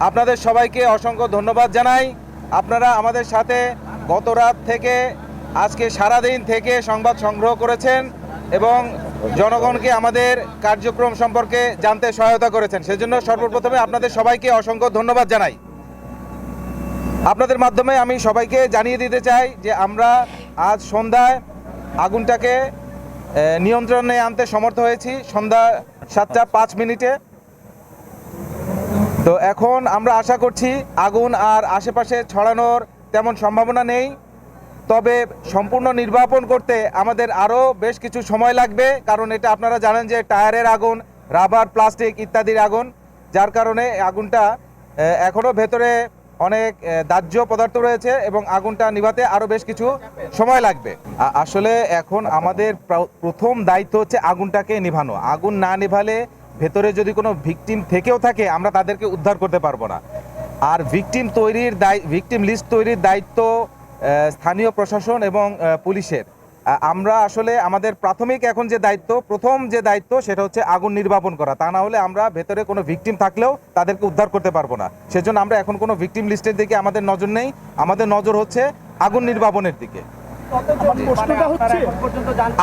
আপনাদের সবাইকে অসংখ্য ধন্যবাদ জানাই। আপনারা আমাদের সাথে গত রাত থেকে আজকে সারাদিন থেকে সংবাদ সংগ্রহ করেছেন এবং জনগণকে আমাদের কার্যক্রম সম্পর্কে জানতে সহায়তা করেছেন। সেজন্য সর্বপ্রথমে আপনাদের সবাইকে অসংখ্য ধন্যবাদ জানাই। আপনাদের মাধ্যমে আমি সবাইকে জানিয়ে দিতে চাই যে আমরা আজ সন্ধ্যায় আগুনটাকে নিয়ন্ত্রণে আনতে সমর্থ হয়েছি, সন্ধ্যা 7:05। তো এখন আমরা আশা করছি আগুন আর আশেপাশে ছড়ানোর তেমন সম্ভাবনা নেই। তবে সম্পূর্ণ নির্বাপন করতে আমাদের আরও বেশ কিছু সময় লাগবে, কারণ এটা আপনারা জানেন যে টায়ারের আগুন, রাবার, প্লাস্টিক ইত্যাদির আগুন, যার কারণে আগুনটা এখনও ভেতরে অনেক দাহ্য পদার্থ রয়েছে এবং আগুনটা নিভাতে আরও বেশ কিছু সময় লাগবে। আসলে এখন আমাদের প্রথম দায়িত্ব হচ্ছে আগুনটাকে নিভানো। আগুন না নিভালে ভেতরে যদি কোনো ভিকটিম থেকেও থাকে আমরা তাদেরকে উদ্ধার করতে পারবো না। আর ভিকটিম লিস্ট তৈরির দায়িত্ব স্থানীয় প্রশাসন এবং পুলিশের। আমরা আসলে আমাদের প্রাথমিক এখন যে দায়িত্ব, প্রথম যে দায়িত্ব সেটা হচ্ছে আগুন নির্বাপন করা। তা না হলে আমরা ভেতরে কোনো ভিকটিম থাকলেও তাদেরকে উদ্ধার করতে পারবো না। সেজন্য আমরা এখন কোনো ভিকটিম লিস্টের দিকে আমাদের নজর নেই, আমাদের নজর হচ্ছে আগুন নির্বাপনের দিকে।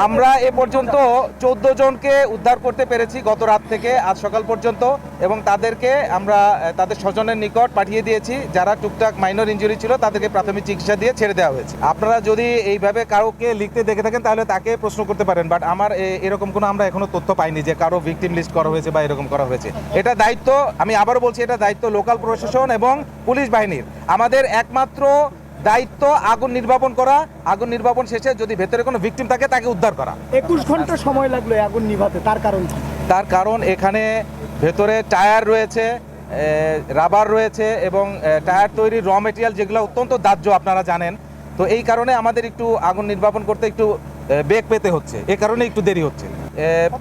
আমরা এ পর্যন্ত 14 জনকে উদ্ধার করতে পেরেছি গত রাত থেকে আজ সকাল পর্যন্ত, এবং তাদেরকে আমরা তাদের স্বজনের নিকট পাঠিয়ে দিয়েছি। যারা টুকটাক মাইনর ইনজুরি ছিল তাদেরকে প্রাথমিক চিকিৎসা দিয়ে ছেড়ে দেওয়া হয়েছে। আপনারা যদি এইভাবে কাউকে লিখতে দেখে থাকেন তাহলে তাকে প্রশ্ন করতে পারেন, বাট আমার এরকম কোনো আমরা এখনো তথ্য পাইনি যে কারো ভিকটিম লিস্ট করা হয়েছে বা এরকম করা হয়েছে। এটা দায়িত্ব, আমি আবারও বলছি, এটা দায়িত্ব লোকাল প্রশাসন এবং পুলিশ বাহিনীর। আমাদের একমাত্র দায়িত্ব আগুন নির্বাপন করা। আগুন নির্বাপন শেষে যদি ভেতরে কোনো ভিকটিম থাকে তাকে উদ্ধার করা। 21 ঘন্টা সময় লাগলো আগুন নিভাতে, তার কারণ এখানে ভেতরে টায়ার রয়েছে, রাবার রয়েছে এবং টায়ার তৈরির র মেটেরিয়াল যেগুলো অত্যন্ত দাহ্য আপনারা জানেন। তো এই কারণে আমাদের একটু আগুন নির্বাপন করতে একটু বেগ পেতে হচ্ছে, এ কারণে একটু দেরি হচ্ছে।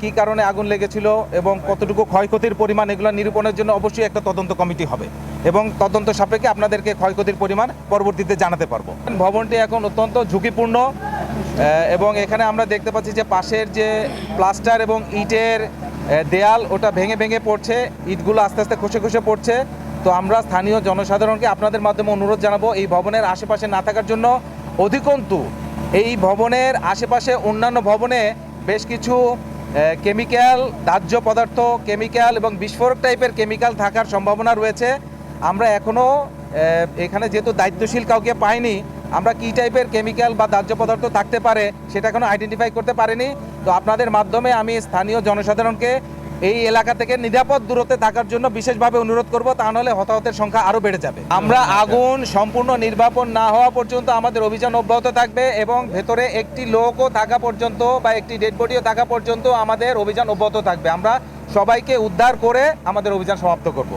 কি কারণে আগুন লেগেছিল এবং কতটুকু ক্ষয়ক্ষতির পরিমাণ, এগুলো নিরূপণের জন্য অবশ্যই একটা তদন্ত কমিটি হবে এবং তদন্ত সাপেক্ষে আপনাদেরকে ক্ষয়ক্ষতির পরিমাণ পরবর্তীতে জানাতে পারবো। ভবনটি এখন অত্যন্ত ঝুঁকিপূর্ণ এবং এখানে আমরা দেখতে পাচ্ছি যে পাশের যে প্লাস্টার এবং ইটের দেয়াল ওটা ভেঙে ভেঙে পড়ছে, ইটগুলো আস্তে আস্তে খসে খসে পড়ছে। তো আমরা স্থানীয় জনসাধারণকে আপনাদের মাধ্যমে অনুরোধ জানাবো এই ভবনের আশেপাশে না থাকার জন্য। অধিকন্তু এই ভবনের আশেপাশে অন্যান্য ভবনে বেশ কিছু কেমিক্যাল, দাহ্য পদার্থ, কেমিক্যাল এবং বিস্ফোরক টাইপের কেমিক্যাল থাকার সম্ভাবনা রয়েছে। আমরা এখনও এখানে যেহেতু দায়িত্বশীল কাউকে পাইনি, আমরা কী টাইপের কেমিক্যাল বা দাহ্য পদার্থ থাকতে পারে সেটা এখনও আইডেন্টিফাই করতে পারিনি। তো আপনাদের মাধ্যমে আমি স্থানীয় জনসাধারণকে এই এলাকা থেকে নিরাপদ দূরত্বে থাকার জন্য বিশেষভাবে অনুরোধ করব, তা নাহলে হতাহতের সংখ্যা আরও বেড়ে যাবে। আমরা আগুন সম্পূর্ণ নির্বাপন না হওয়া পর্যন্ত আমাদের অভিযান অব্যাহত থাকবে এবং ভেতরে একটি লোকও থাকা পর্যন্ত বা একটি ডেড বডিও থাকা পর্যন্ত আমাদের অভিযান অব্যাহত থাকবে। আমরা সবাইকে উদ্ধার করে আমাদের অভিযান সমাপ্ত করব।